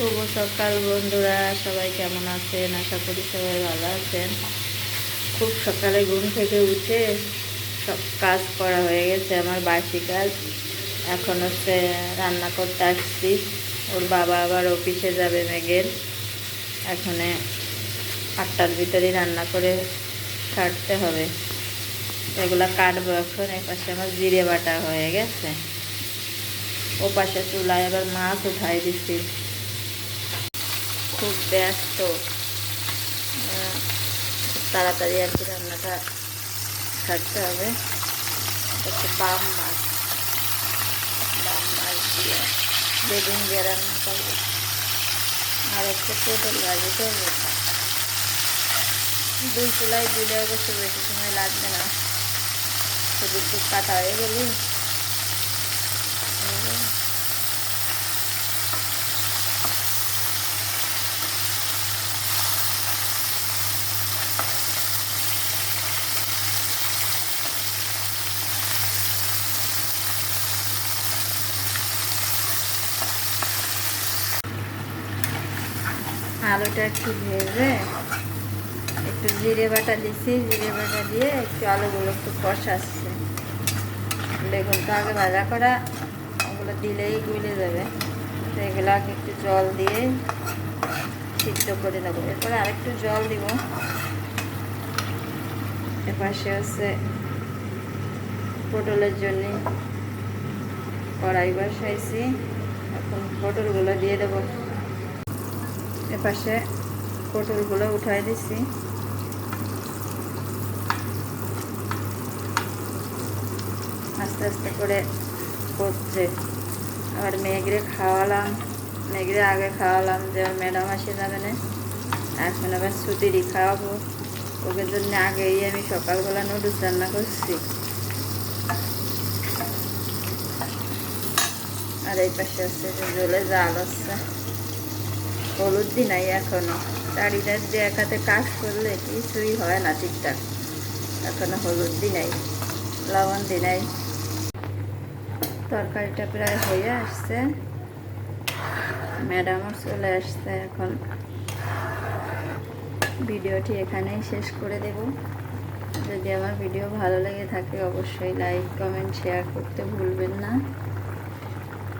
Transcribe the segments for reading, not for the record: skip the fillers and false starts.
শুভ সকাল বন্ধুরা, সবাই কেমন আছেন? আশা করি সবাই ভালো আছেন। খুব সকালে ঘুম থেকে উঠে সব কাজ করা হয়ে গেছে, আমার বাসি কাজ। এখন হচ্ছে রান্না করতে আসছি। ওর বাবা আবার অফিসে যাবে মেঘের। এখন 8টার ভিতরেই রান্না করে কাটতে হবে, এগুলা কাটবো এখন। এপাশে আমার জিরে বাটা হয়ে গেছে, ও পাশে চুলায় এবার মাছ উঠাই দিচ্ছি। খুব ব্যস্ত, তাড়াতাড়ি আর কি রান্নাটা ছাড়তে হবে। হচ্ছে বাম মাছ দিয়ে বেগুন দিয়ে রান্না করবো, আর একটা পটল ভাজি করবো। 2 চুলায় দিলে অবশ্য বেশি সময় লাগবে না, শুধু একটু কাটা হয়ে গেলে। আলুটা একটু ভেজে একটু জিরে বাটা দিচ্ছি, জিরে বাটা দিয়ে একটু আলুগুলো একটু কষাচ্ছি। বেগুনটা আগে ভাজা করা, ওগুলো দিলেই গুলে যাবে। তো এগুলাকে একটু জল দিয়ে সিদ্ধ করে নেবো, এরপরে আরেকটু জল দিব। এপাশে হচ্ছে পটলের জন্য কড়াই বসাইছি, এখন পটলগুলো দিয়ে দেবো। এপাশে পটলগুলো উঠাই দিছি। আস্তে আস্তে করে করছে। আবার মেঘরে আগে খাওয়ালাম, যে ম্যাডাম আসে যাবে না, এখন আবার ছুটিরই খাওয়াবো। ওদের জন্য আগেই আমি সকালবেলা নুডলস রান্না করছি। আর এই পাশে হচ্ছে যে জলে জাল হচ্ছে, হলুদ দি নাই এখনো। চারিদার দিয়ে এক হাতে কাজ করলে কিছুই হয় না ঠিকঠাক, এখনো হলুদ দি নাই, লবণ দি নাই। তরকারিটা প্রায় হয়ে আসছে, ম্যাডামও চলে আসছে। এখন ভিডিওটি এখানেই শেষ করে দেব। যদি আমার ভিডিও ভালো লেগে থাকে অবশ্যই লাইক কমেন্ট শেয়ার করতে ভুলবেন না।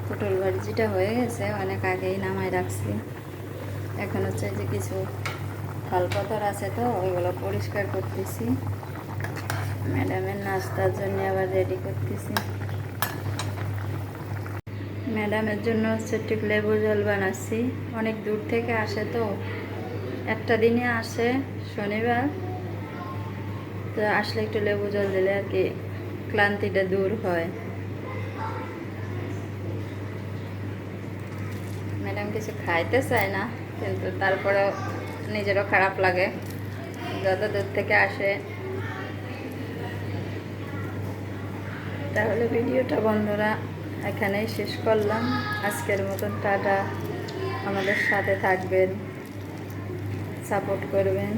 পটল ভাজিটা হয়ে গেছে, অনেক আগেই নামাই রাখছি। এখন হচ্ছে যে কিছু ফল পাতার আছে, তো ওইগুলো পরিষ্কার করতেছি। ম্যাডামের নাস্তার জন্য আবার রেডি করতেছি। ম্যাডামের জন্য হচ্ছে একটু লেবু জল বানাচ্ছি। অনেক দূর থেকে আসে, তো একটা দিনে আসে শনিবার, তো আসলে একটু লেবু জল দিলে আর কি ক্লান্তিটা দূর হয়। ম্যাডাম কিছু খাইতে চায় না, কিন্তু তারপরেও নিজেরও খারাপ লাগে, যত দূর থেকে আসে। তাহলে ভিডিওটা বন্ধুরা এখানেই শেষ করলাম। আজকের মতন টাটা। আমাদের সাথে থাকবেন, সাপোর্ট করবেন।